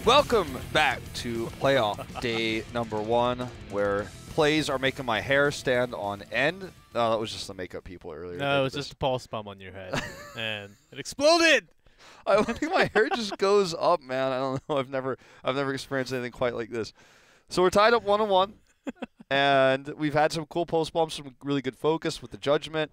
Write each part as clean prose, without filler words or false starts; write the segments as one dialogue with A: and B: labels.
A: Welcome back to playoff day number 1, where plays are making my hair stand on end. No, that was just the makeup people earlier.
B: No, it was just a pulse bomb on your head, and it exploded.
A: I think my hair just goes up, man. I don't know. I've never experienced anything quite like this. So we're tied up 1-1, and we've had some cool post bombs, some really good focus with the judgment.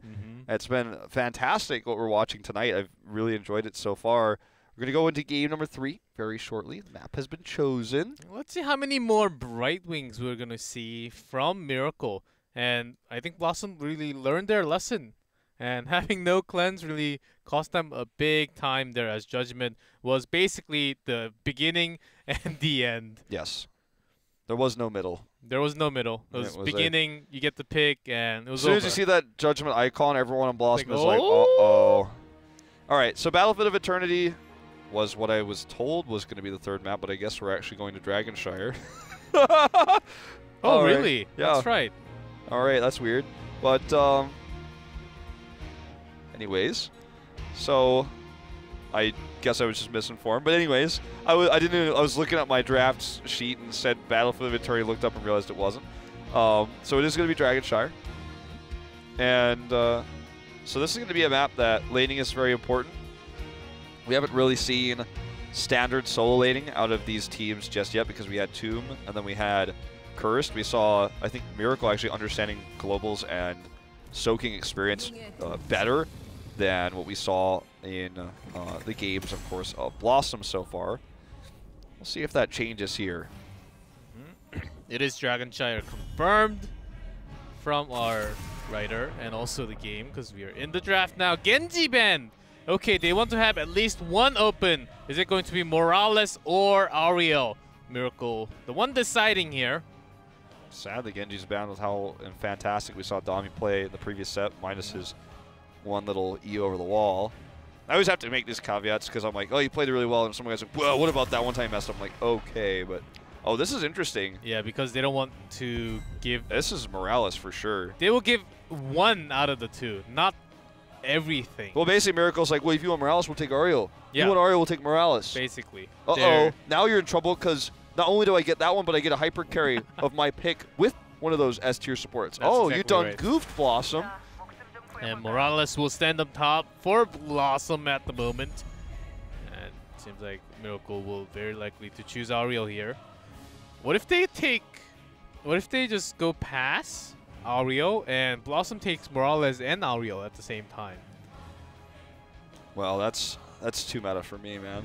A: It's been fantastic what we're watching tonight. I've really enjoyed it so far. We're going to go into game number 3 very shortly. The map has been chosen.
B: Let's see how many more Bright Wings we're going to see from Miracle. And I think BlossoM really learned their lesson. And having no cleanse really cost them a big time there, as Judgment was basically the beginning and the end.
A: Yes. There was no middle.
B: There was no middle. It was beginning, you get the pick, and it was over.
A: As soon as you see that Judgment icon, everyone on BlossoM is like, uh-oh. All right, so Battlefield of Eternity was what I was told was going to be the 3rd map, but I guess we're actually going to Dragonshire.
B: Oh, really?
A: Right. Yeah.
B: That's right.
A: All right, that's weird. But anyways, so I guess I was just misinformed. But anyways, I was looking at my draft sheet and said Battlefield of Eternity, looked up and realized it wasn't. So it is going to be Dragonshire. And so this is going to be a map that laning is very important. We haven't really seen standard solo laning out of these teams just yet, because we had Tomb and then we had Cursed. We saw, I think, Miracle actually understanding globals and soaking experience better than what we saw in the games, of course, of BlossoM so far. We'll see if that changes here.
B: It is Dragonshire confirmed from our writer and also the game, because we are in the draft now. Genji ban! Okay, they want to have at least one open. Is it going to be Morales or Ariel? Miracle, the one deciding here.
A: Sadly, Genji's banned with how fantastic we saw Dami play in the previous set, minus his one little E over the wall. I always have to make these caveats because I'm like, oh, you played it really well, and some guy's like, well, what about that one time you messed up? I'm like, okay, but oh, this is interesting.
B: Yeah, because they don't want to give.
A: This is Morales for sure.
B: They will give one out of the 2, not everything.
A: Well, basically, Miracle's like, well, if you want Morales, we'll take Ariel.
B: Yeah.
A: You want Ariel, we'll take Morales.
B: Basically.
A: Uh-oh. Now you're in trouble because not only do I get that one, but I get a hyper carry of my pick with one of those S-tier supports.
B: That's
A: oh,
B: exactly
A: you done
B: right.
A: goofed, BlossoM.
B: And Morales will stand up top for BlossoM at the moment. And it seems like Miracle will very likely to choose Ariel here. What if they just go pass Ariel and BlossoM takes Morales and Ariel at the same time?
A: Well, that's too meta for me, man.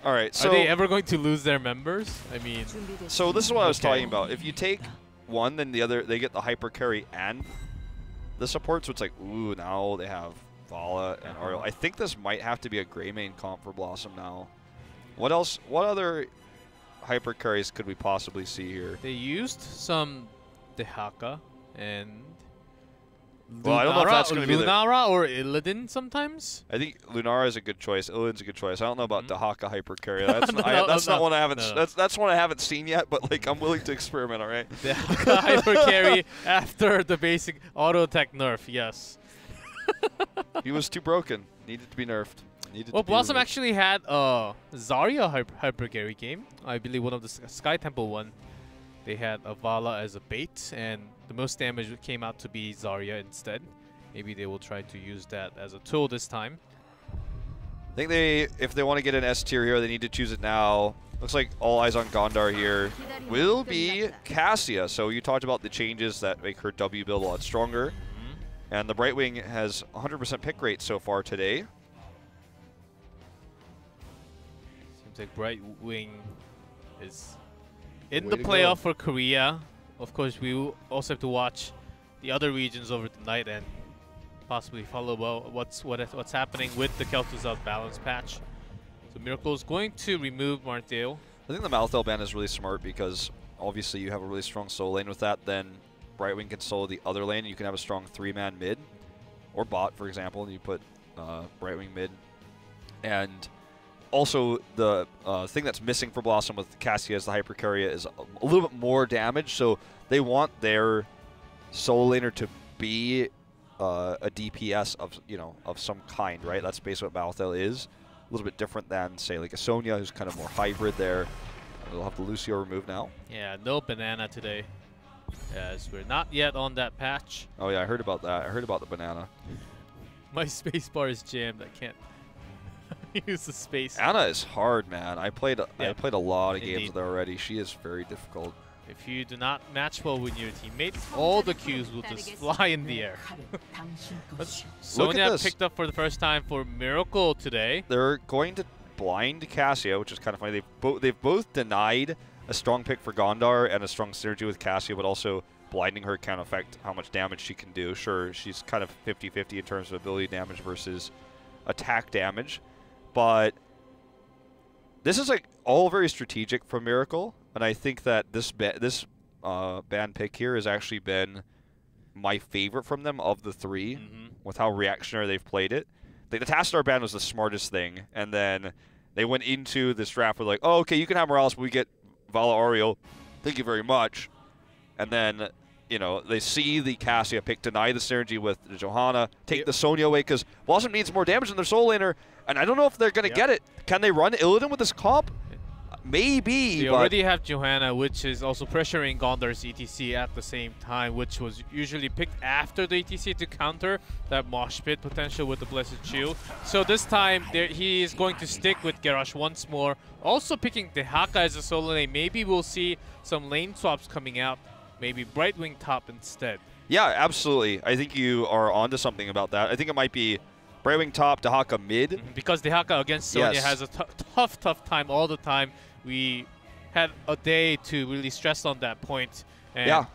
A: All right, so
B: are they ever going to lose their members? I mean,
A: so this is what I was talking about. If you take one, then the other, they get the hyper carry and the support. So it's like, ooh, now they have Vala and Ariel. I think this might have to be a gray main comp for BlossoM now. What else? What other hyper carries could we possibly see here?
B: they used some Dehaka and
A: Well, I don't know if that's going to be the
B: Lunara or Illidan sometimes.
A: I think Lunara is a good choice. Illidan's a good choice. I don't know about Dehaka hyper carry. That's not one I haven't. That's one I haven't seen yet. But like, I'm willing to experiment. All right.
B: Dehaka hyper carry after the basic auto attack nerf. Yes.
A: He was too broken. Needed to be nerfed.
B: Well, BlossoM actually had a Zarya hyper carry game. I believe one of the Sky Temple one. They had a Vala as a bait, and the most damage came out to be Zarya instead. Maybe they will try to use that as a tool this time.
A: I think if they want to get an S tier here, they need to choose it now. Looks like all eyes on Gondar here will be Cassia. So you talked about the changes that make her W build a lot stronger. And the Brightwing has 100% pick rate so far today.
B: Seems like Brightwing is in the playoff for Korea. Of course, we will also have to watch the other regions over the night and possibly follow what's happening with the Kel'Thuzad balance patch. So Miracle is going to remove Marthael.
A: I think the Malthael ban is really smart because obviously you have a really strong solo lane with that. Then Brightwing can solo the other lane, and you can have a strong 3-man mid or bot, for example, and you put Brightwing mid. And also, the thing that's missing for BlossoM with Cassia as the Hypercarria is a little bit more damage, so they want their solo laner to be a DPS of some kind, right? That's basically what Malthael is. little bit different than, say, like a Sonya, who's kind of more hybrid there. We'll have the Lucio removed now.
B: Yeah, no banana today, as we're not yet on that patch.
A: Oh yeah, I heard about that. I heard about the banana.
B: My spacebar is jammed. I can't use the space.
A: Ana is hard, man. I played a lot of games
B: Indeed.
A: with her already. She is very difficult.
B: If you do not match well with your teammate, all the Qs will just fly in the air. But Sonya picked up for the first time for Miracle today.
A: They're going to blind Cassia, which is kind of funny. They've both denied a strong pick for Gondar and a strong synergy with Cassia, but also blinding her can affect how much damage she can do. Sure, she's kind of 50-50 in terms of ability damage versus attack damage, but this is like all very strategic from Miracle, and I think that this ban pick here has actually been my favorite from them of the three, with how reactionary they've played it. Like, the Tassadar ban was the smartest thing, and then they went into this draft with like, oh, okay, you can have Morales, but we get Vala Ariel. Thank you very much. And then, you know, they see the Cassia pick, deny the synergy with Johanna, take the Sonya away because BlossoM needs more damage in their soul laner, and I don't know if they're going to get it. Can they run Illidan with this comp? Maybe.
B: They already have Johanna, which is also pressuring Gondar's ETC at the same time, which was usually picked after the ETC to counter that mosh pit potential with the Blessed Shield. So this time, he is going to stick with Garrosh once more. Also picking Dehaka as a solo lane. Maybe we'll see some lane swaps coming out. Maybe Brightwing top instead.
A: Yeah, absolutely. I think you are onto something about that. I think it might be Brightwing top, Dehaka mid.
B: Because Dehaka against Sonya has a tough time all the time. We had a day to really stress on that point. And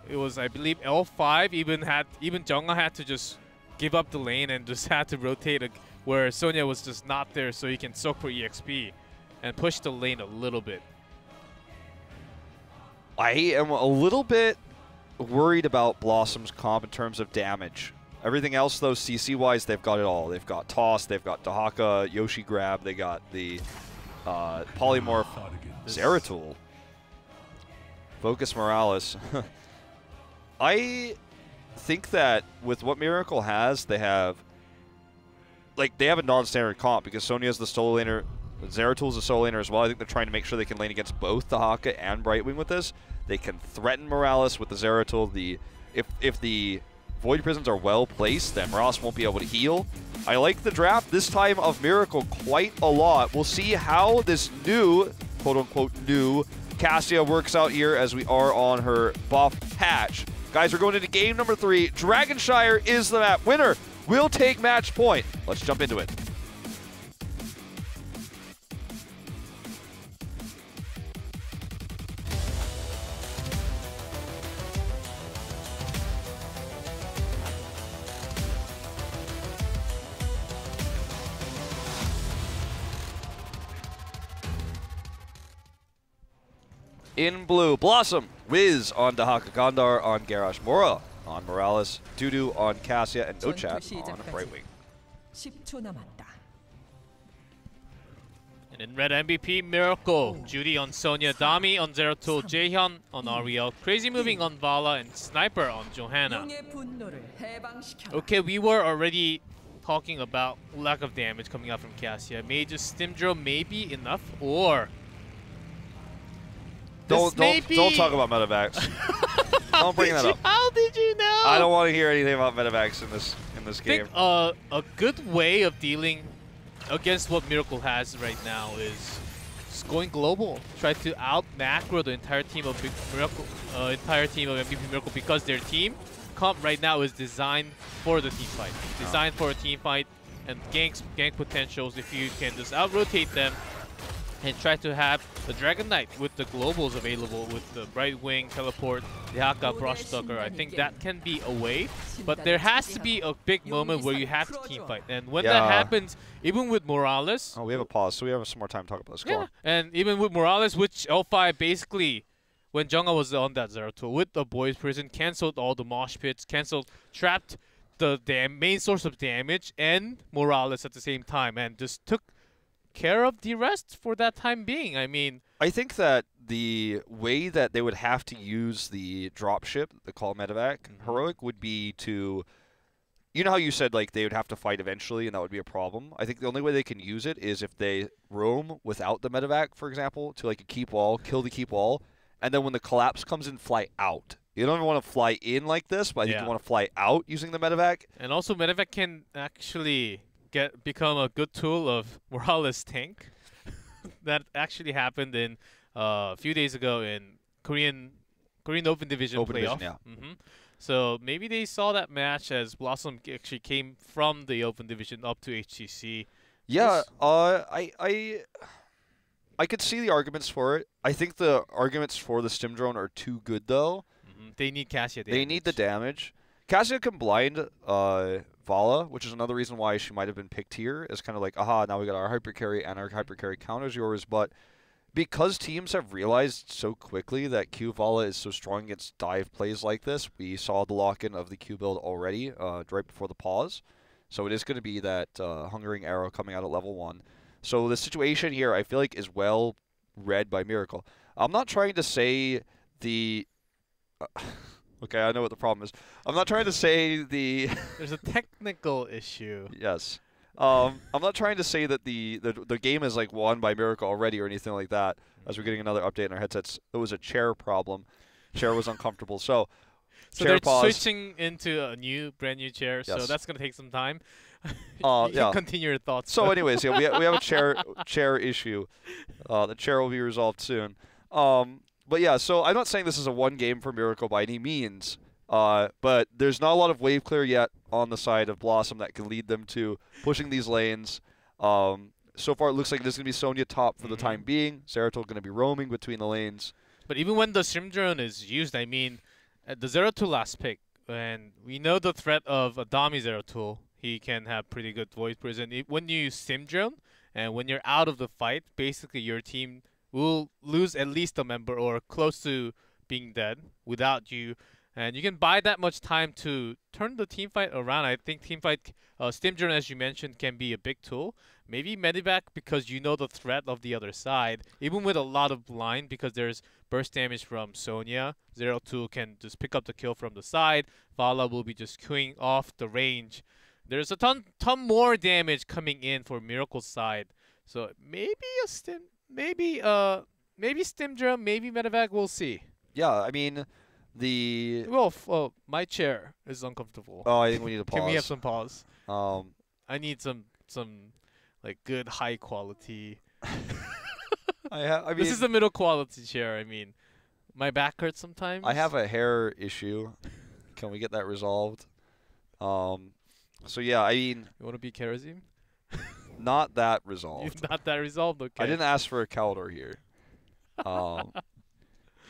B: it was, I believe, L5 even Jungha had to just give up the lane and just had to rotate where Sonya was just not there, so he can soak for EXP and push the lane a little bit.
A: I am a little bit worried about BlossoM's comp in terms of damage. Everything else, though, CC-wise, they've got it all. They've got Toss, they've got Dehaka, Yoshi Grab, they got the Polymorph Zeratul. Focus Morales. I think that with what Miracle has, they have a non-standard comp because Sonya's the solo laner, Zeratul's a solo laner as well. I think they're trying to make sure they can lane against both Dehaka and Brightwing with this. They can threaten Morales with the Zeratul. If the Void Prisons are well placed, then Morales won't be able to heal. I like the draft this time of Miracle quite a lot. We'll see how this new, quote-unquote new, Cassia works out here as we are on her buff patch. Guys, we're going into game number 3. Dragonshire is the map. Winner will take match point. Let's jump into it. In blue, BlossoM, Wiz on Dehaka, Gondar on Garrosh, Mora on Morales, Dudu on Cassia, and NoChat on Brightwing.
C: 10초 남았다.
B: And in red MVP, Miracle, Judy on Sonya, Dami on Zeratul, Jaehyun on Ariel, Crazy Moving on Vala, and Sniper on Johanna. Okay, we were already talking about lack of damage coming out from Cassia. May just Stim Drill may be enough, or
A: Don't talk about medevacs. Don't bring that up.
B: How did you know?
A: I don't want to hear anything about medevacs in this game.
B: I think a good way of dealing against what Miracle has right now is just going global. Try to out macro the entire team of MVP Miracle because their team comp right now is designed for the team fight. Designed for a team fight and gank potentials. If you can just out rotate them and try to have the Dragon Knight with the globals available with the Brightwing, Teleport, Dehaka, Brushstalker. I think that can be a way, but there has to be a big moment where you have to team fight. And when that happens, even with Morales...
A: Oh, we have a pause, so we have some more time to talk about the score.
B: Yeah, and even with Morales, which L5 basically, when Jungha was on that Zeratul, with the Boys Prison, cancelled all the mosh pits, trapped the main source of damage and Morales at the same time, and just took care of the rest for that time being. I mean,
A: I think that the way that they would have to use the dropship, the call medevac heroic, would be to you know how you said like they would have to fight eventually and that would be a problem? I think the only way they can use it is if they roam without the medevac, for example, to like a keep wall, kill the keep wall, and then when the collapse comes in, fly out. You don't even want to fly in like this, but I think you want to fly out using the medevac.
B: And also medevac can actually become a good tool of Morales' tank. That actually happened in a few days ago in Korean Open Division playoff.
A: Yeah.
B: So maybe they saw that match as BlossoM actually came from the Open Division up to HGC.
A: Yeah, I could see the arguments for it. I think the arguments for the stim drone are too good though.
B: They need Cassia damage.
A: They need the damage. Cassia can blind Vala, which is another reason why she might have been picked here. Is kind of like, aha, now we got our hyper carry and our hyper carry counters yours, but because teams have realized so quickly that Q Vala is so strong against dive plays like this, we saw the lock-in of the Q build already right before the pause. So it is going to be that hungering arrow coming out at level 1. So the situation here, I feel like, is well read by Miracle. I'm not trying to say the... okay, I know what the problem is. I'm not trying to say the...
B: There's a technical issue.
A: Yes. I'm not trying to say that the game is like won by Miracle already or anything like that. As we're getting another update in our headsets, it was a chair problem. Chair was uncomfortable, so chair
B: they're
A: pause.
B: switching into a brand new chair.
A: Yes.
B: So that's gonna take some time.
A: Yeah.
B: Can continue your thoughts.
A: So, anyways, yeah, we have a chair issue. The chair will be resolved soon. But yeah, so I'm not saying this is a one game for Miracle by any means. But there's not a lot of wave clear yet on the side of BlossoM that can lead them to pushing these lanes. So far, it looks like there's going to be Sonya top for the time being. Zeratul going to be roaming between the lanes.
B: But even when the Sim Drone is used, I mean, at the Zeratul last pick, and we know the threat of a dummy Zeratul, he can have pretty good voice prison. When you use Sim Drone, and when you're out of the fight, basically your team will lose at least a member or close to being dead without you. And you can buy that much time to turn the team fight around. I think team fight, Stim Drone, as you mentioned, can be a big tool. Maybe Medivac because you know the threat of the other side. Even with a lot of blind, because there's burst damage from Sonya, 0-2 can just pick up the kill from the side. Vala will be just queuing off the range. There's a ton more damage coming in for Miracle's side. So maybe a Stim, maybe Stim Drone, maybe Medivac. We'll see.
A: Yeah, I mean.
B: Well, my chair is uncomfortable.
A: Oh, I think we need to pause.
B: Can we have some pause?
A: I
B: need some like good high quality.
A: I mean,
B: this is a middle quality chair. I mean, my back hurts sometimes.
A: I have a hair issue. Can we get that resolved? So yeah, I mean.
B: You want to be kerosene?
A: Not that resolved.
B: You've not that resolved. Okay.
A: I didn't ask for a Caldor here.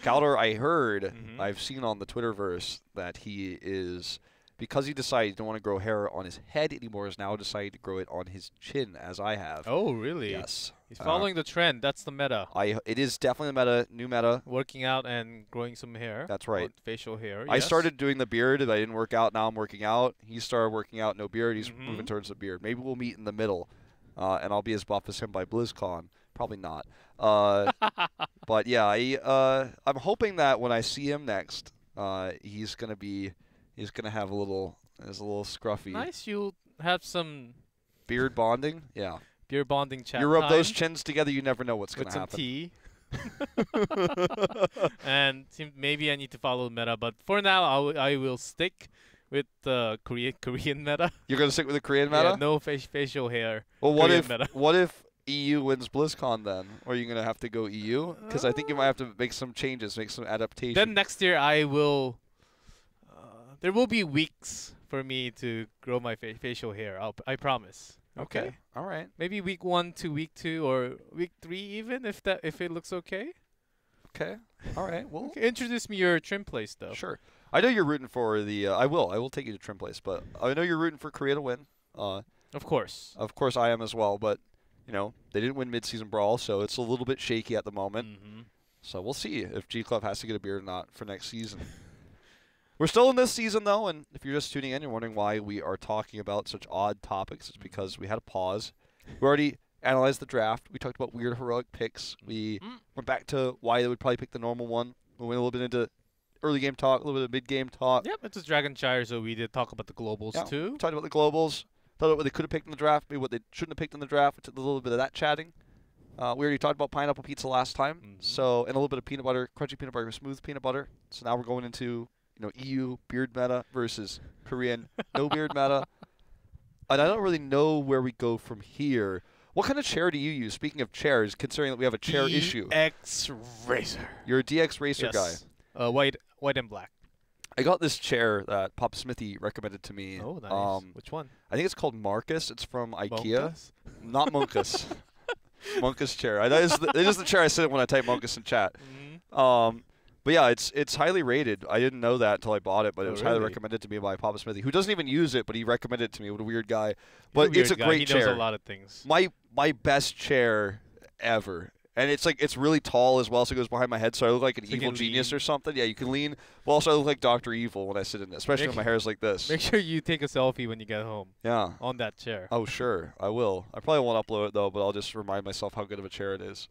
A: Caldor, I heard, I've seen on the Twitterverse that he is, because he decided he didn't want to grow hair on his head anymore, is now decided to grow it on his chin, as I have.
B: Oh, really?
A: Yes.
B: He's following the trend. That's the meta.
A: It is definitely the meta, new meta.
B: Working out and growing some hair.
A: That's right.
B: Facial hair.
A: I started doing the beard, but I didn't work out. Now I'm working out. He started working out, no beard. He's moving towards the beard. Maybe we'll meet in the middle, and I'll be as buff as him by BlizzCon. Probably not. But yeah, I'm hoping that when I see him next, he's gonna have a little scruffy.
B: Nice, you'll have some
A: beard bonding. Yeah.
B: Beard bonding chat.
A: You rub
B: time
A: those chins together, you never know what's gonna
B: with some
A: happen.
B: tea. And maybe I need to follow the meta, but for now I will stick with the Korean meta.
A: You're gonna stick with the Korean meta?
B: Yeah, no facial hair.
A: Well,
B: meta.
A: what if EU wins BlizzCon then? Or are you going to have to go EU? Because I think you might have to make some changes, make some adaptations.
B: Then next year I will... there will be weeks for me to grow my facial hair. I promise. Okay?
A: All right.
B: Maybe week 1 to week 2 or week 3 even, if it looks okay.
A: Okay. All right. Well,
B: okay. Introduce me your trim place, though.
A: Sure. I know you're rooting for the... I will take you to trim place, but I know you're rooting for Korea to win.
B: Of course.
A: Of course I am as well, but... You know, they didn't win mid-season brawl, so it's a little bit shaky at the moment. So we'll see if G Club has to get a beard or not for next season. We're still in this season, though, and if you're just tuning in, you're wondering why we are talking about such odd topics. It's because we had a pause. We already analyzed the draft. We talked about weird heroic picks. We went back to why they would probably pick the normal one. We went a little bit into early game talk, a little bit of mid game talk.
B: Yep, it's a Dragon Shire, so we did talk about the globals
A: Yeah,
B: too.
A: talked about the globals. Talked about what they could have picked in the draft, maybe what they shouldn't have picked in the draft. We did a little bit of that chatting. We already talked about pineapple pizza last time, so and a little bit of peanut butter, crunchy peanut butter, smooth peanut butter. So now we're going into EU beard meta versus Korean no beard meta. And I don't really know where we go from here. What kind of chair do you use? Speaking of chairs, considering that we have a chair issue.
B: DX Racer.
A: You're a DX Racer guy.
B: White and black.
A: I got this chair that Pop Smithy recommended to me.
B: Oh, nice. Which one?
A: I think it's called Marcus. It's from IKEA.
B: Monkus?
A: Not Monkus. Monkus chair. That is the chair I sit in when I type Monkus in chat. But yeah, it's highly rated. I didn't know that until I bought it, but it was highly recommended to me by Papa Smithy, who doesn't even use it, but he recommended it to me. What a weird guy. But it's a great chair.
B: He knows a lot of things.
A: My best chair ever. And it's really tall as well, so it goes behind my head, so I look like an evil genius or something. Yeah, you can lean. But also I look like Dr. Evil when I sit in it, especially when my hair is like this.
B: Make sure you take a selfie when you get home.
A: Yeah.
B: On that chair.
A: Oh, sure. I will. I probably won't upload it, though, but I'll just remind myself how good of a chair it is.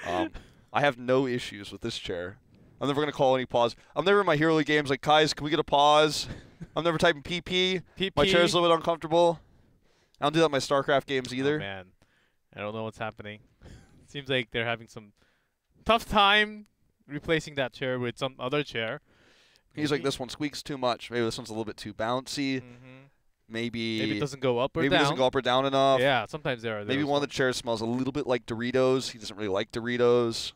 A: I have no issues with this chair. I'm never going to call any pause. I'm never in my Hero League games like, guys, can we get a pause? I'm never typing PP. My chair's a little bit uncomfortable. I don't do that in my StarCraft games either.
B: Oh, man. I don't know what's happening. Seems like they're having some tough time replacing that chair with some other chair.
A: He's like, this one squeaks too much. Maybe this one's a little bit too bouncy. Maybe
B: it doesn't go up or down.
A: Maybe it doesn't go up or down enough.
B: Yeah, sometimes there are.
A: Maybe one of the chairs smells a little bit like Doritos. He doesn't really like Doritos.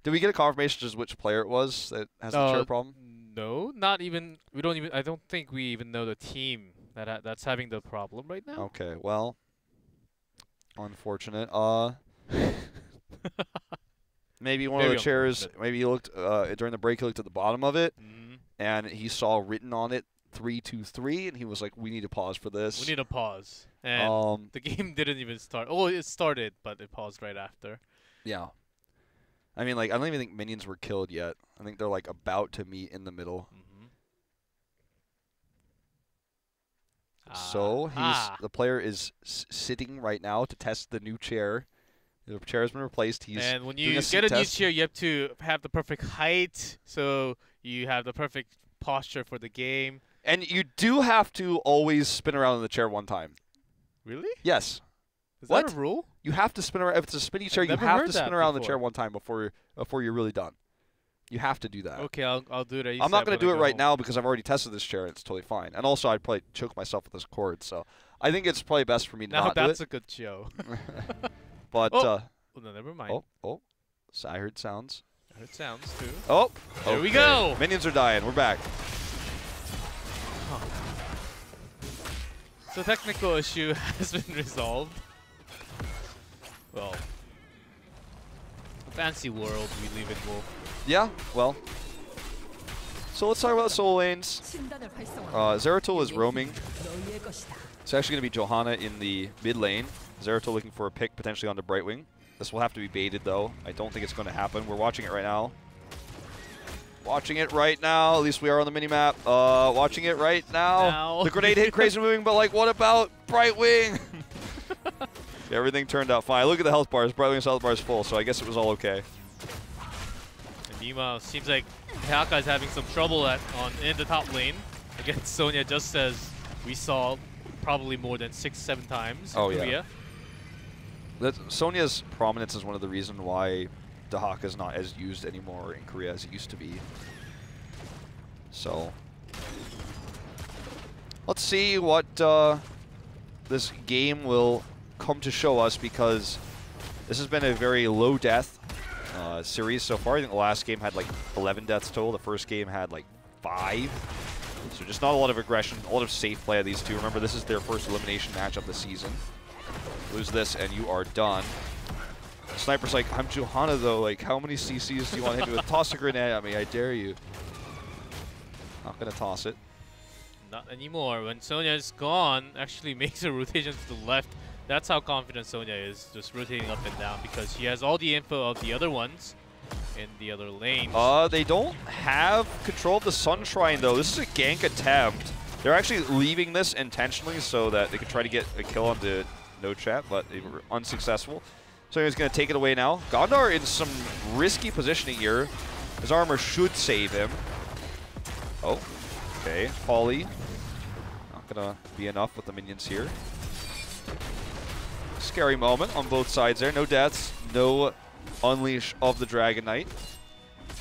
A: Did we get a confirmation just which player it was that has the chair problem?
B: No, not even. We don't even. I don't think we even know the team that's having the problem right now.
A: Okay, well, unfortunate. Maybe one of the chairs. Maybe he looked during the break. He looked at the bottom of it, and he saw written on it 3-2-3, and he was like, "We need to pause for this.
B: We need to pause." And the game didn't even start. Oh, it started, but it paused right after.
A: Yeah. I mean, like, I don't even think minions were killed yet. I think they're like about to meet in the middle. So the player is sitting right now to test the new chair. The chair has been replaced.
B: And when you get a new chair, you have to have the perfect height, so you have the perfect posture for the game.
A: And you do have to always spin around in the chair one time.
B: Really?
A: Yes.
B: Is that a rule?
A: You have to spin around. If it's a spinny chair, you have to spin around the chair one time before you're really done. You have to do that.
B: Okay, I'll do it.
A: I'm not going to do it right now because I've already tested this chair and it's totally fine. And also, I'd probably choke myself with this cord. So I think it's probably best for me to not do it.
B: Now that's a good show.
A: But
B: no, never mind.
A: Oh, so I heard sounds.
B: I heard sounds too.
A: Oh,
B: there we go.
A: Minions are dying. We're back.
B: So technical issue has been resolved. Well, fancy world we live in, Wolf.
A: Yeah, well. So let's talk about solo lanes. Zeratul is roaming. It's actually going to be Johanna in the mid lane. Zeratul looking for a pick potentially onto Brightwing. This will have to be baited though. I don't think it's going to happen. We're watching it right now. Watching it right now. At least we are on the minimap. Watching it right now. The grenade hit Crazy Moving, but like, what about Brightwing? Everything turned out fine. Look at the health bars. Brightwing's health bar is full, so I guess it was all okay.
B: And meanwhile, seems like Haka is having some trouble in the top lane against Sonya, just as we saw probably more than 6-7 times in Korea.
A: Yeah. Sonya's prominence is one of the reasons why Dahaka is not as used anymore in Korea as it used to be. So let's see what this game will come to show us, because this has been a very low death series so far. I think the last game had like 11 deaths total. The first game had like 5. So just not a lot of aggression, a lot of safe play of these two. Remember, this is their first elimination match of the season. Lose this and you are done. Sniper's like, I'm Johanna though, like how many CCs do you want to hit me with? Toss a grenade at me, I dare you. Not gonna toss it.
B: Not anymore. When Sonya is gone, actually makes a rotation to the left. That's how confident Sonya is, just rotating up and down, because she has all the info of the other ones in the other lanes.
A: They don't have control of the Sun Shrine though. This is a gank attempt. They're actually leaving this intentionally so that they can try to get a kill onto No Chat, but they were unsuccessful. So he's going to take it away now. Gondar in some risky positioning here. His armor should save him. Oh, okay. Poly. Not gonna be enough with the minions here. Scary moment on both sides there. No deaths, no unleash of the Dragon Knight.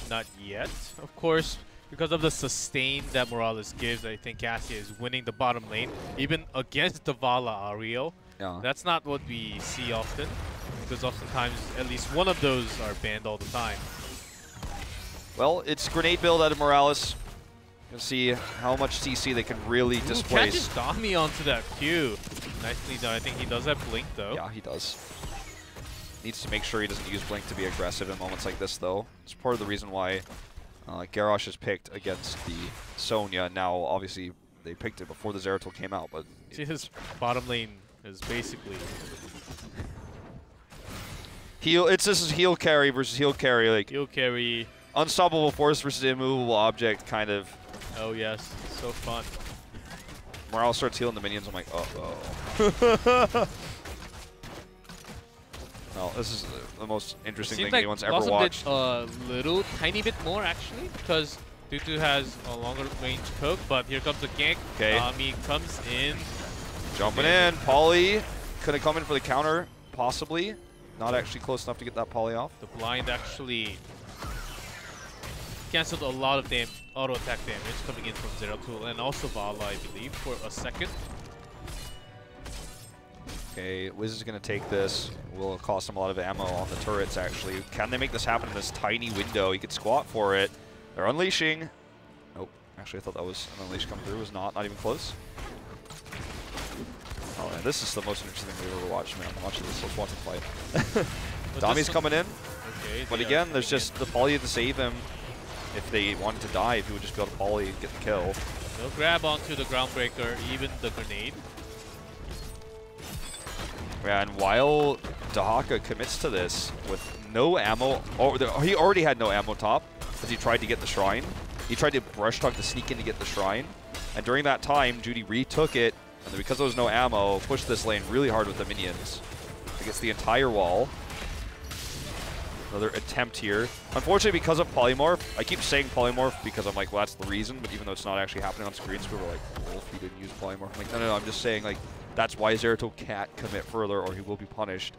B: Not yet. Of course, because of the sustain that Morales gives, I think Cassia is winning the bottom lane, even against the Vala Ario.
A: Yeah.
B: That's not what we see often, because oftentimes at least one of those are banned all the time.
A: Well, it's grenade build out of Morales. You'll see how much CC they can really displace.
B: Catches Dami onto that Q. Nicely done. I think he does have Blink though.
A: Yeah, he does. Needs to make sure he doesn't use Blink to be aggressive in moments like this, though. It's part of the reason why Garrosh is picked against the Sonya. Now, obviously, they picked it before the Zeratul came out, but...
B: See, his bottom lane is basically...
A: This is heal carry versus heal carry. Like,
B: heal carry.
A: Unstoppable force versus immovable object, kind of.
B: Oh, yes. So fun.
A: Morales starts healing the minions. I'm like, uh-oh. Well, this is the most interesting thing anyone's ever watched.
B: Did a little tiny bit more, actually, because Tutu has a longer range poke, but here comes the gank.
A: Okay.
B: Dami comes in.
A: Jumping in. Poly could have come in for the counter, possibly. Not actually close enough to get that Poly off.
B: The blind actually canceled a lot of auto attack damage coming in from Zeratul and also Vala, I believe, for a second.
A: Okay, Wiz is going to take this. Will cost him a lot of ammo on the turrets, actually. Can they make this happen in this tiny window? He could squat for it. They're unleashing. Nope. Actually, I thought that was an unleash coming through. It was not even close. Oh, man, this is the most interesting thing we've ever watched, man. I'm watching this. Let's watch him fight. Dami's coming in.
B: Okay,
A: But again, there's just the Poly to save him. If they wanted to die, if he would just be able to Poly and get the kill.
B: No grab onto the Groundbreaker, even the grenade.
A: Yeah, and while Dahaka commits to this with no ammo, he already had no ammo top as he tried to get the Shrine. He tried to brush talk to sneak in to get the Shrine. And during that time, Judy retook it, and then because there was no ammo, pushed this lane really hard with the minions. He gets the entire wall. Another attempt here. Unfortunately, because of Polymorph, I keep saying Polymorph because I'm like, well, that's the reason, but even though it's not actually happening on screens, people are like, well, if he didn't use Polymorph. I'm like, no, I'm just saying, like, that's why Zeratul can't commit further or he will be punished.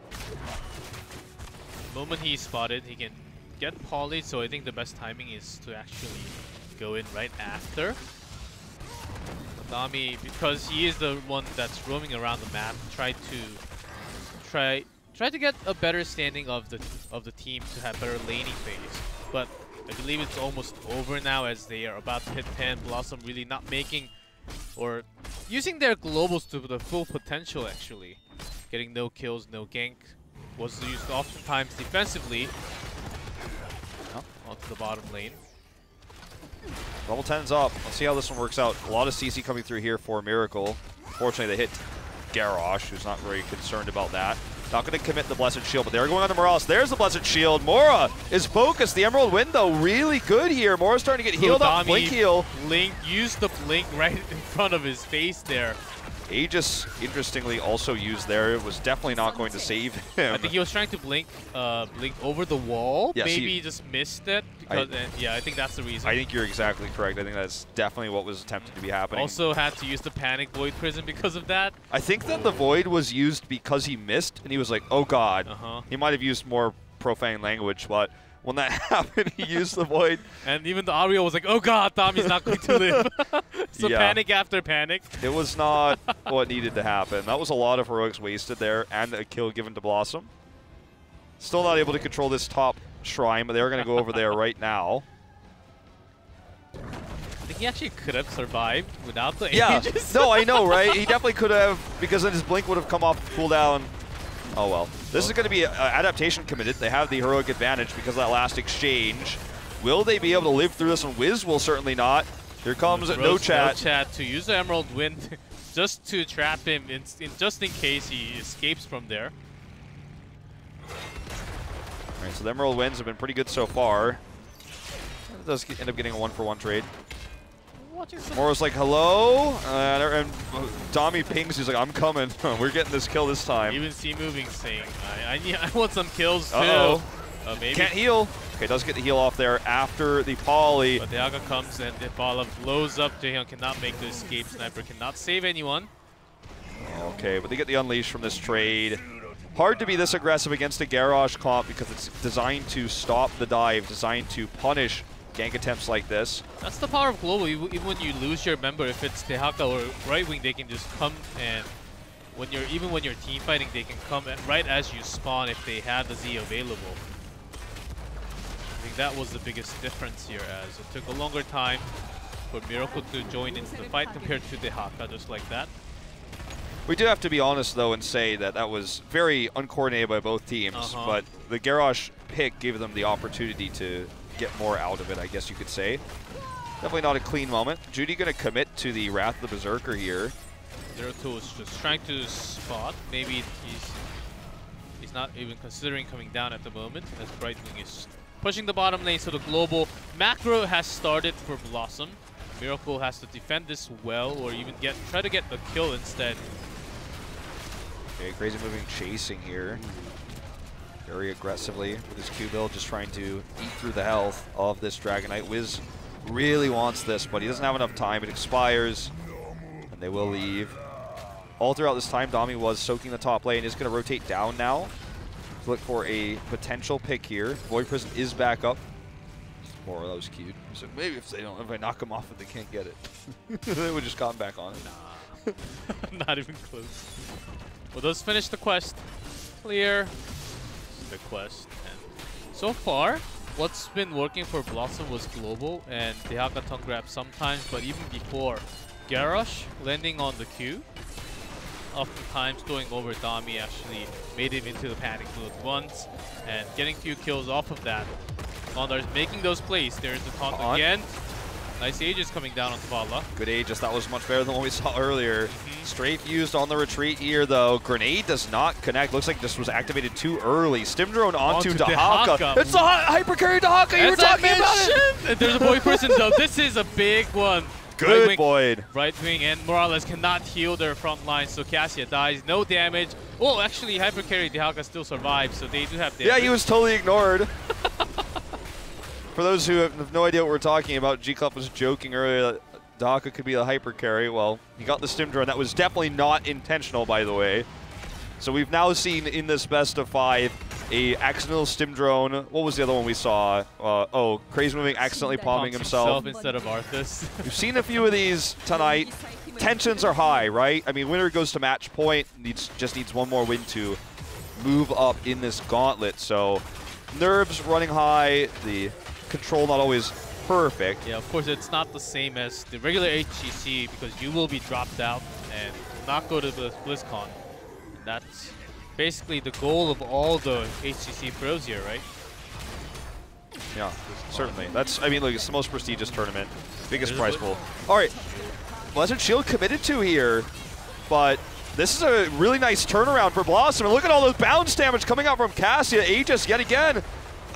B: The moment he's spotted, he can get Poly, so I think the best timing is to actually go in right after. Dami, because he is the one that's roaming around the map, try to get a better standing of the team to have better laning phase. But I believe it's almost over now as they are about to hit 10. BlossoM really not making or using their globals to the full potential, actually. Getting no kills, no gank. Was used oftentimes defensively onto the bottom lane.
A: Level 10's up. Let's see how this one works out. A lot of CC coming through here for Miracle. Fortunately, they hit Garrosh, who's not very concerned about that. Not going to commit the Blessed Shield, but they're going on to Morales. There's the Blessed Shield. Mora is focused. The Emerald Window really good here. Mora's starting to get healed up. Blink heal.
B: Used the blink right in front of his face there.
A: Aegis, interestingly, also used there. It was definitely not going to save him.
B: I think he was trying to blink over the wall.
A: Yes,
B: maybe he just missed it. Because, yeah, I think that's the reason.
A: I think you're exactly correct. I think that's definitely what was attempted to be happening.
B: Also had to use the Panic Void Prison because of that.
A: I think that the Void was used because he missed, and he was like, oh god. He might have used more profane language, but when that happened, he used the Void.
B: And even the Ario was like, oh god, Dami's not going to live. So yeah. Panic after panic.
A: It was not what needed to happen. That was a lot of heroics wasted there, and a kill given to BlossoM. Still not able to control this top Shrine, but they're going to go over there right now.
B: I think he actually could have survived without the
A: Aegis. No, I know, right? He definitely could have, because then his blink would have come off the cooldown. Oh well. This is going to be adaptation committed. They have the heroic advantage because of that last exchange. Will they be able to live through this one? Wiz will certainly not. Here comes No Chat.
B: No Chat to use the Emerald Wind just to trap him, just in case he escapes from there.
A: All right, so the Emerald Winds have been pretty good so far. It does end up getting a 1-for-1 trade. Mora's like, hello? And Dami pings, he's like, I'm coming. We're getting this kill this time.
B: Even C moving saying, I want some kills too. Maybe.
A: Can't heal. Okay, does get the heal off there after the poly.
B: But the Aga comes and the Bala blows up. Jaehyun cannot make the escape. Sniper cannot save anyone.
A: Okay, but they get the unleash from this trade. Hard to be this aggressive against a Garrosh comp because it's designed to stop the dive, designed to punish gank attempts like this.
B: That's the power of Global. Even when you lose your member, if it's Tehaka or right wing, they can just come and even when you're team fighting, they can come and right as you spawn if they have the Z available. I think that was the biggest difference here, as it took a longer time for Miracle to join into the fight compared to Tehaka, just like that.
A: We do have to be honest, though, and say that that was very uncoordinated by both teams, but the Garrosh pick gave them the opportunity to get more out of it, I guess you could say. Definitely not a clean moment. Judy going to commit to the Wrath of the Berserker here.
B: 0-2 is just trying to spot. Maybe he's not even considering coming down at the moment, as Brightwing is pushing the bottom lane, so the global macro has started for BlossoM. Miracle has to defend this well, or even try to get the kill instead.
A: Okay, crazy moving, chasing here. Very aggressively with his Q build, just trying to eat through the health of this Dragon Knight. Wiz really wants this, but he doesn't have enough time. It expires, and they will leave. All throughout this time, Dami was soaking the top lane. Is going to rotate down now to look for a potential pick here. Void Prison is back up. More that was cute. So maybe if I knock him off and they can't get it, they would just gotten back on it.
B: Nah, not even close. Well, those finish the quest. Clear the quest. And so far, what's been working for BlossoM was global and Tehaka tongue grab sometimes, but even before, Garrosh landing on the Q, oftentimes going over Dami actually made him into the panic mode once, and getting few kills off of that. Mondar's making those plays. There's the taunt again. Nice Aegis coming down on Tvala.
A: Good Aegis. That was much better than what we saw earlier. Strafe used on the retreat here, though. Grenade does not connect. Looks like this was activated too early. Stim drone onto Dehaka. It's the hyper carry Dehaka you were talking about it!
B: There's a Void Person, though. This is a big one.
A: Good Void.
B: Right wing and Morales cannot heal their front line, so Cassia dies. No damage. Oh, actually, hyper carry Dehaka still survives, so they do have damage.
A: Yeah, he was totally ignored. For those who have no idea what we're talking about, G-Club was joking earlier that Dehaka could be a hyper carry. Well, he got the stim drone. That was definitely not intentional, by the way. So we've now seen in this best of 5 a accidental stim drone. What was the other one we saw? Oh, Crazy Moving accidentally palming himself
B: instead of Arthas.
A: We've seen a few of these tonight. Tensions are high, right? I mean, winner goes to match point. Just needs one more win to move up in this gauntlet. So nerves running high. The control not always perfect.
B: Yeah, of course, it's not the same as the regular HGC because you will be dropped out and will not go to the BlizzCon. And that's basically the goal of all the HGC pros here, right?
A: Yeah, certainly. I mean, look, it's the most prestigious tournament, biggest prize pool. All right, Blizzard Shield committed to here, but this is a really nice turnaround for BlossoM. And look at all those bounce damage coming out from Cassia. Aegis yet again.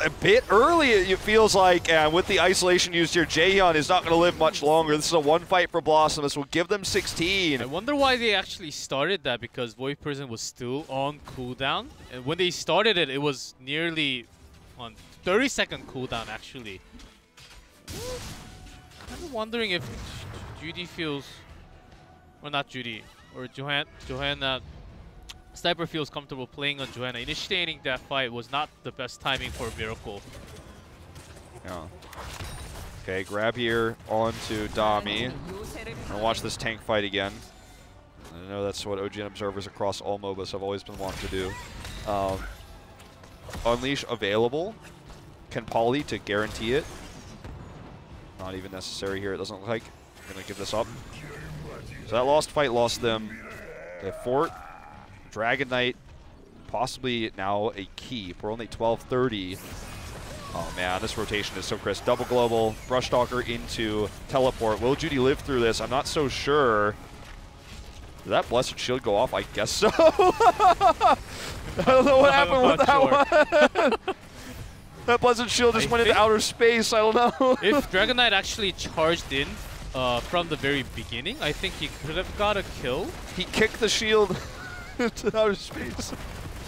A: A bit early, it feels like, and with the isolation used here, Jaehyun is not going to live much longer. This is a one fight for BlossoM. This will give them 16.
B: I wonder why they actually started that, because Void Prison was still on cooldown. And when they started it, it was nearly on 30-second cooldown, actually. I'm wondering if Judy feels, or not Judy, or Johanna, Sniper feels comfortable playing on Johanna. Initiating that fight was not the best timing for Miracle.
A: Yeah. Okay, grab here onto Dami. And watch this tank fight again. I know that's what OGN observers across all MOBAs have always been wanting to do. Unleash available. Can Poly to guarantee it. Not even necessary here, it doesn't look like. I'm going to give this up. So that lost fight lost them the fort. Dragon Knight, possibly now a keep. We're only 12:30. Oh man, this rotation is so crisp. Double global, Brush Stalker into teleport. Will Judy live through this? I'm not so sure. Did that Blessed Shield go off? I guess so. I don't know what happened with that one. That Blessed Shield just went into outer space. I don't know.
B: If Dragon Knight actually charged in from the very beginning, I think he could have got a kill.
A: He kicked the shield into outer space.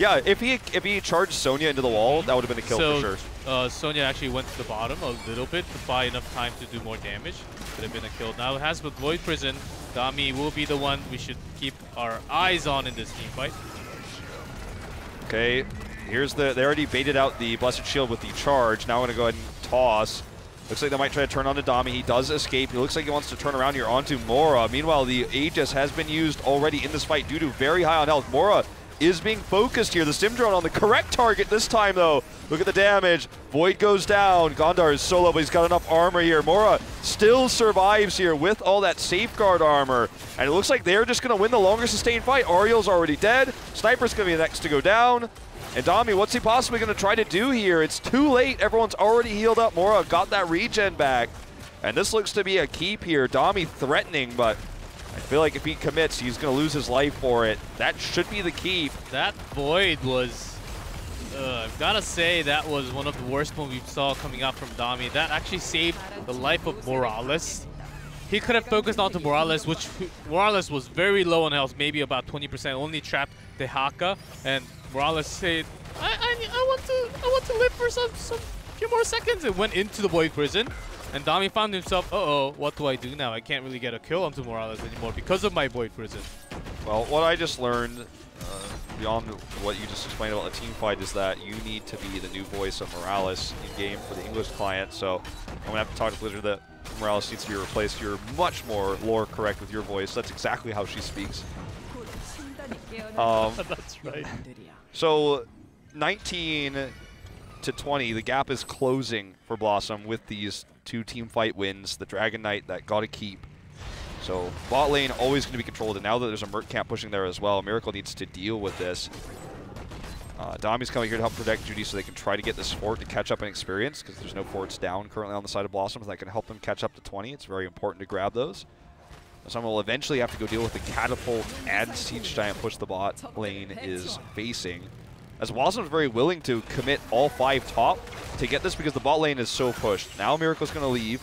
A: Yeah, if he charged Sonya into the wall, that would have been a kill for sure.
B: Sonya actually went to the bottom a little bit to buy enough time to do more damage. Could have been a kill. Now it has with Void Prison. Dami will be the one we should keep our eyes on in this team fight.
A: Okay, here's they already baited out the Blessed Shield with the charge. Now I'm going to go ahead and toss. Looks like they might try to turn onto Dami. He does escape. He looks like he wants to turn around here onto Mora. Meanwhile, the Aegis has been used already in this fight due to very high on health. Mora is being focused here. The Stim Drone on the correct target this time, though. Look at the damage. Void goes down. Gondar is solo, but he's got enough armor here. Mora still survives here with all that safeguard armor. And it looks like they're just going to win the longer sustained fight. Ariel's already dead. Sniper's going to be the next to go down. And Dami, what's he possibly going to try to do here? It's too late. Everyone's already healed up. Mora got that regen back. And this looks to be a keep here. Dami threatening, but I feel like if he commits, he's going to lose his life for it. That should be the keep.
B: That Void was, I've got to say, that was one of the worst ones we saw coming out from Dami. That actually saved the life of Morales. He could have focused onto Morales, which Morales was very low on health, maybe about 20%, only trapped the Haka, and Morales said, I want to live for some few more seconds, and went into the Void Prison. And Dami found himself, uh-oh, what do I do now? I can't really get a kill onto Morales anymore because of my Void Prison.
A: Well, what I just learned, beyond what you just explained about the team fight, is that you need to be the new voice of Morales in-game for the English client. So I'm going to have to talk to Blizzard that Morales needs to be replaced. You're much more lore correct with your voice. That's exactly how she speaks.
B: That's right.
A: So 19 to 20, the gap is closing for BlossoM with these 2 team fight wins. The Dragon Knight that got to keep. So bot lane always going to be controlled, and now that there's a Merc camp pushing there as well, Miracle needs to deal with this. Dami's coming here to help protect Judy so they can try to get this fort to catch up in experience, because there's no forts down currently on the side of BlossoM, so that can help them catch up to 20. It's very important to grab those. Someone will eventually have to go deal with the Catapult and Siege Giant push the bot lane is facing. As BlossoM's very willing to commit all 5 top to get this because the bot lane is so pushed. Now Miracle's going to leave.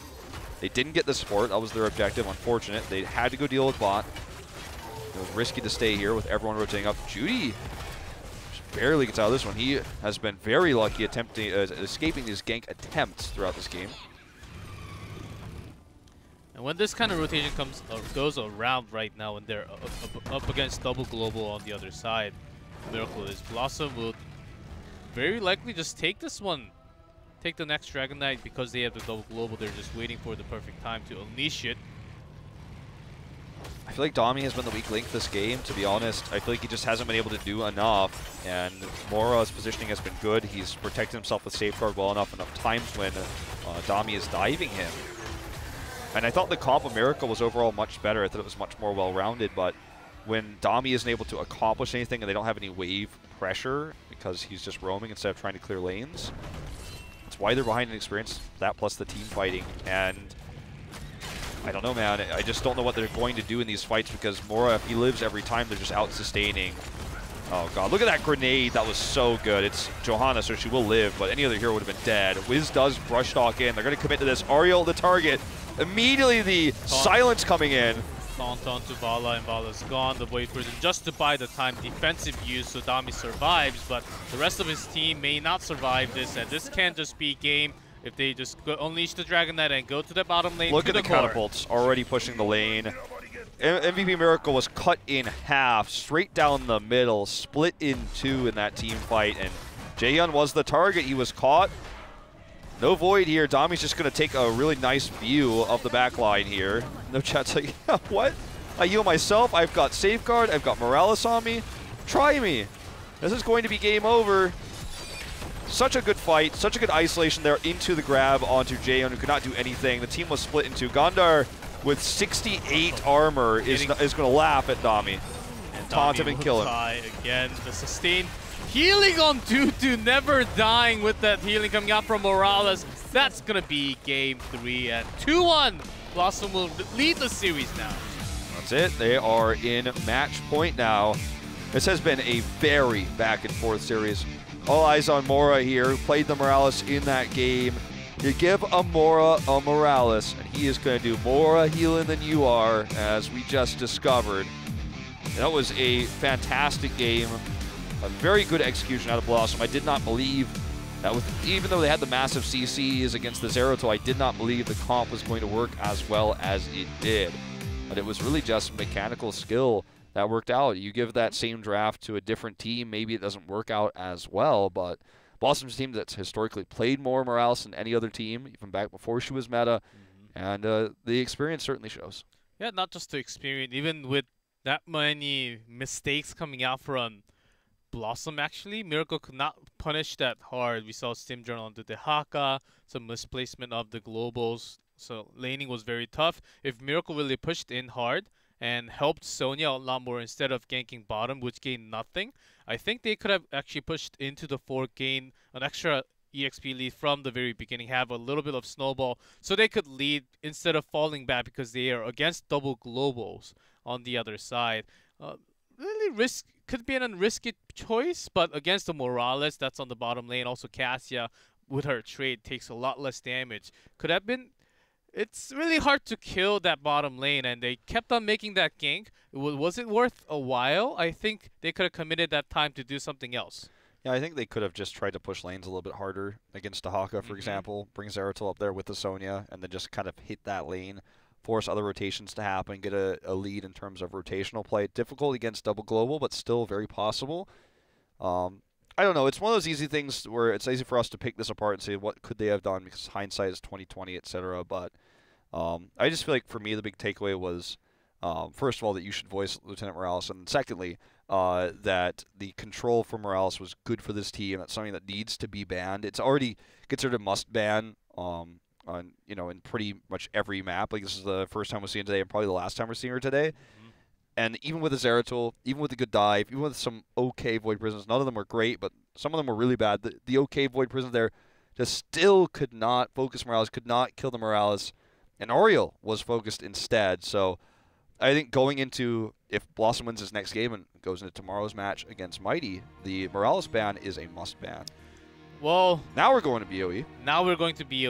A: They didn't get the support. That was their objective. Unfortunate. They had to go deal with bot. It was risky to stay here with everyone rotating up. Judy just barely gets out of this one. He has been very lucky attempting escaping these gank attempts throughout this game.
B: And when this kind of rotation goes around right now, and they're up against double global on the other side, Miracle is BlossoM will very likely just take this one. Take the next Dragon Knight because they have the double global. They're just waiting for the perfect time to unleash it.
A: I feel like Dami has been the weak link this game, to be honest. I feel like he just hasn't been able to do enough, and Mora's positioning has been good. He's protected himself with Safeguard well enough times when Dami is diving him. And I thought the comp of Miracle was overall much better. I thought it was much more well-rounded, but when Dami isn't able to accomplish anything and they don't have any wave pressure because he's just roaming instead of trying to clear lanes, that's why they're behind in experience, that plus the team fighting. And I don't know, man. I just don't know what they're going to do in these fights because Mora, if he lives every time, they're just out-sustaining. Oh, God. Look at that grenade. That was so good. It's Johanna, so she will live, but any other hero would have been dead. Wiz does brush talk in. They're going to commit to this. Ariel, the target. Immediately the silence coming in.
B: Taunt onto Vala, and Vala's gone. The Void Prison just to buy the time defensive use so Dami survives, but the rest of his team may not survive this, and this can't just be game if they just unleash the Dragon Knight and go to the bottom lane.
A: Look at the catapults already pushing the lane. MVP Miracle was cut in half, straight down the middle, split in 2 in that team fight, and Jaehyun was the target. He was caught. No Void here. Dami's just going to take a really nice view of the back line here. No chat's like, yeah, what? I heal myself. I've got Safeguard. I've got Morales on me. Try me. This is going to be game over. Such a good fight. Such a good isolation there into the grab onto Jaehyun, who could not do anything. The team was split into. Gondar with 68 armor is going to laugh at Dami. And taunt him and kill him.
B: Again, the sustained healing on Tutu, never dying with that healing coming out from Morales. That's going to be game 3 and 2-1. BlossoM will lead the series now.
A: That's it. They are in match point now. This has been a very back and forth series. All eyes on Mora here, who played the Morales in that game. You give a Mora a Morales, and he is going to do more healing than you are, as we just discovered. And that was a fantastic game. a very good execution out of BlossoM. I did not believe that even though they had the massive CCs against the Zeratul, I did not believe the comp was going to work as well as it did. But it was really just mechanical skill that worked out. You give that same draft to a different team, maybe it doesn't work out as well, but BlossoM's a team that's historically played more Morales than any other team, even back before she was meta, and the experience certainly shows.
B: Yeah, not just the experience, even with that many mistakes coming out from BlossoM, actually, Miracle could not punish that hard. We saw Stim Journal onto the Haka, some misplacement of the globals, so laning was very tough. If Miracle really pushed in hard and helped Sonya a lot more instead of ganking bottom, which gained nothing, I think they could have actually pushed into the fort, gain an extra EXP lead from the very beginning, have a little bit of snowball, so they could lead instead of falling back because they are against double globals on the other side. Really could be an risky choice, but against the Morales that's on the bottom lane, also Cassia with her trade takes a lot less damage. Could have been. It's really hard to kill that bottom lane, and they kept on making that gank. Was it worth a while? I think they could have committed that time to do something else.
A: Yeah, I think they could have just tried to push lanes a little bit harder against the Haka, for example. Bring Zeratul up there with the Sonya, and then just kind of hit that lane, force other rotations to happen, get a lead in terms of rotational play. Difficult against double global, but still very possible. I don't know. It's one of those easy things where it's easy for us to pick this apart and say what could they have done because hindsight is 20/20, etc. But I just feel like for me the big takeaway was first of all that you should voice Lieutenant Morales, and secondly that the control for Morales was good for this team. That's something that needs to be banned. It's already considered a must ban on in pretty much every map. Like this is the first time we're seeing today, and probably the last time we're seeing her today. And even with the Zeratul, even with the good dive, even with some okay Void Prisons, none of them were great, but some of them were really bad. The okay Void Prisons there just still could not focus Morales, could not kill the Morales, and Oriel was focused instead. So I think going into, if BlossoM wins his next game and goes into tomorrow's match against Mighty, the Morales ban is a must ban.
B: Well,
A: now we're going to BOE.
B: Now we're going to BOE.